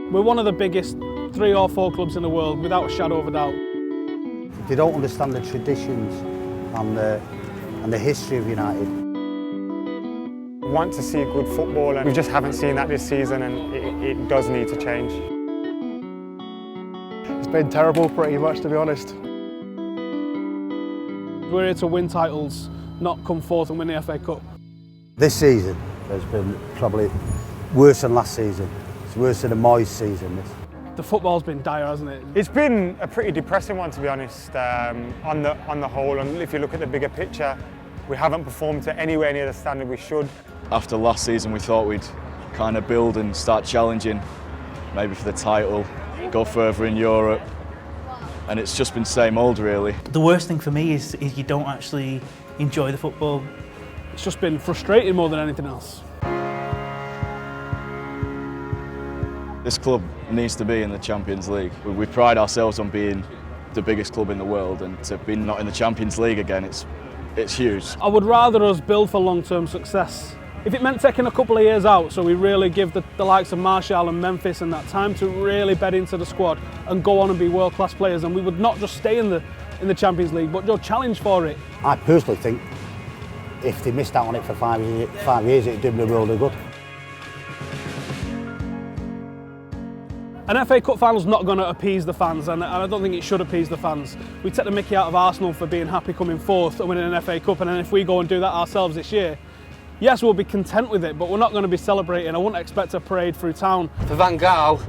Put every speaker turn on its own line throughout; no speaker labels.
We're one of the biggest 3 or 4 clubs in the world, without a shadow of a doubt.
They don't understand the traditions and the history of United.
We want to see good football, and we just haven't seen that this season, and it does need to change.
It's been terrible, pretty much, to be honest.
We're here to win titles, not come forth and win the FA Cup.
This season has been probably worse than last season. It's worse than the Moyes season. This.
The football's been dire, hasn't it?
It's been a pretty depressing one, to be honest, on the whole. And if you look at the bigger picture, we haven't performed to anywhere near the standard we should.
After last season, we thought we'd kind of build and start challenging, maybe for the title, go further in Europe, and it's just been same old, really.
The worst thing for me is you don't actually enjoy the football.
It's just been frustrating more than anything else.
This club needs to be in the Champions League. We pride ourselves on being the biggest club in the world, and to be not in the Champions League again, it's huge.
I would rather us build for long-term success. If it meant taking a couple of years out, so we really give the likes of Martial and Memphis and that time to really bed into the squad and go on and be world-class players, and we would not just stay in the Champions League, but challenge for it.
I personally think if they missed out on it for 5 years, it'd do them a world of good.
An FA Cup final's not going to appease the fans, and I don't think it should appease the fans. We take the mickey out of Arsenal for being happy coming fourth and winning an FA Cup, and then if we go and do that ourselves this year, yes, we'll be content with it, but we're not going to be celebrating. I wouldn't expect a parade through town.
For Van Gaal,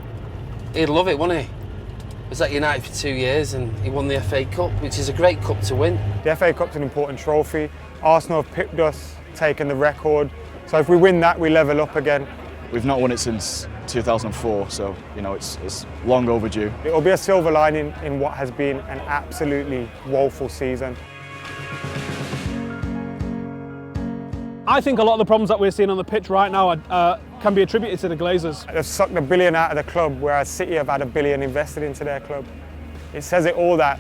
he'd love it, wouldn't he? He was at United for 2 years and he won the FA Cup, which is a great cup to win.
The FA Cup's an important trophy. Arsenal have pipped us, taken the record. So if we win that, we level up again.
We've not won it since 2004, so it's long overdue.
It'll be a silver lining in what has been an absolutely woeful season.
I think a lot of the problems that we're seeing on the pitch right now can be attributed to the Glazers.
They've sucked $1 billion out of the club, whereas City have had $1 billion invested into their club. It says it all that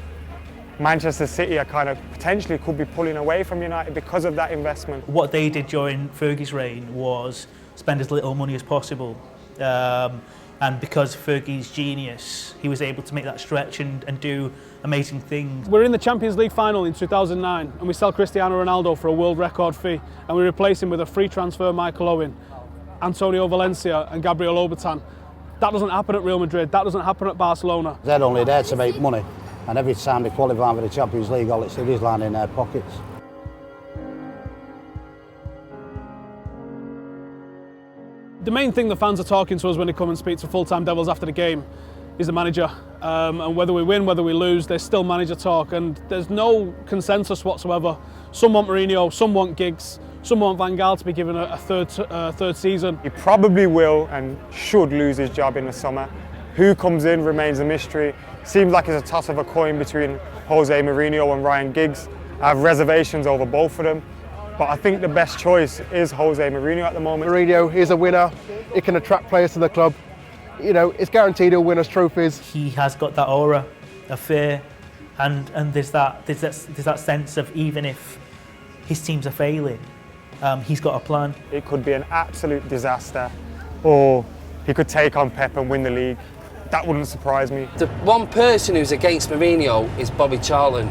Manchester City are kind of potentially could be pulling away from United because of that investment.
What they did during Fergie's reign was spend as little money as possible. And because of Fergie's genius, he was able to make that stretch and do amazing things.
We're in the Champions League final in 2009 and we sell Cristiano Ronaldo for a world record fee, and we replace him with a free transfer Michael Owen, Antonio Valencia and Gabriel Obertan. That doesn't happen at Real Madrid, that doesn't happen at Barcelona.
They're only there to make money, and every time they qualify for the Champions League, all it's is lying in their pockets.
The main thing the fans are talking to us when they come and speak to full-time Devils after the game is the manager. And whether we win, whether we lose, there's still manager talk, and there's no consensus whatsoever. Some want Mourinho, some want Giggs, some want Van Gaal to be given a third season.
He probably will and should lose his job in the summer. Who comes in remains a mystery. Seems like it's a toss of a coin between Jose Mourinho and Ryan Giggs. I have reservations over both of them, but I think the best choice is Jose Mourinho at the moment.
Mourinho is a winner. He can attract players to the club. It's guaranteed he'll win us trophies.
He has got that aura of fear, and there's that sense of even if his teams are failing, he's got a plan.
It could be an absolute disaster, or he could take on Pep and win the league. That wouldn't surprise me.
The one person who's against Mourinho is Bobby Charlton.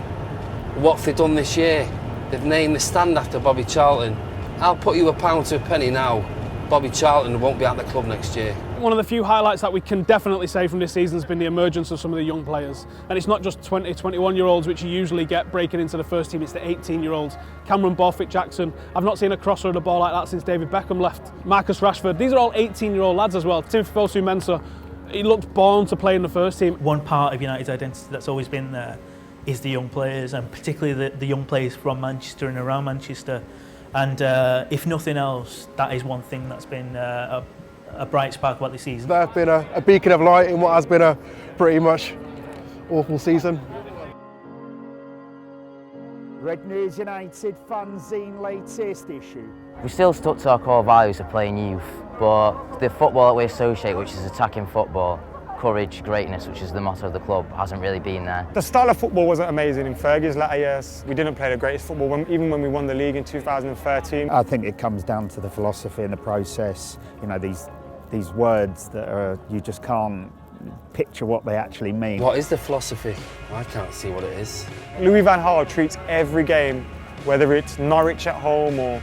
What have they done this year? They've named the stand after Bobby Charlton. I'll put you a pound to a penny now, Bobby Charlton won't be at the club next year.
One of the few highlights that we can definitely say from this season has been the emergence of some of the young players. And it's not just 20, 21-year-olds which you usually get breaking into the first team, it's the 18-year-olds. Cameron Borthwick-Jackson, I've not seen a crosser of the ball like that since David Beckham left. Marcus Rashford, these are all 18-year-old lads as well. Timothy Fosu-Mensah, he looked born to play in the first team.
One part of United's identity that's always been there is the young players, and particularly the young players from Manchester and around Manchester. And if nothing else, that is one thing that's been a bright spark about this season.
They've been a beacon of light in what has been a pretty much awful season.
Red News United fanzine latest issue.
We still stuck to our core values of playing youth, but the football that we associate, which is attacking football, courage, greatness, which is the motto of the club, hasn't really been there.
The style of football wasn't amazing in Fergie's latter years. We didn't play the greatest football, even when we won the league in 2013.
I think it comes down to the philosophy and the process. These these words that are, you just can't picture what they actually mean.
What is the philosophy? I can't see what it is.
Louis van Gaal treats every game, whether it's Norwich at home or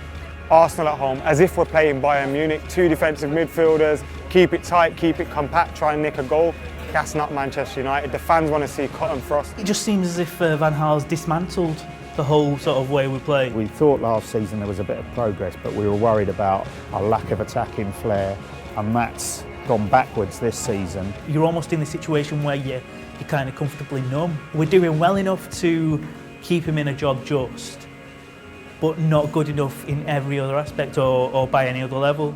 Arsenal at home, as if we're playing Bayern Munich. 2 defensive midfielders, keep it tight, keep it compact, try and nick a goal. That's not Manchester United. The fans want to see cut and frost.
It just seems as if Van Gaal's dismantled the whole sort of way we play.
We thought last season there was a bit of progress, but we were worried about our lack of attacking flair, and that's gone backwards this season.
You're almost in the situation where you're kind of comfortably numb. We're doing well enough to keep him in a job just, but not good enough in every other aspect or by any other level.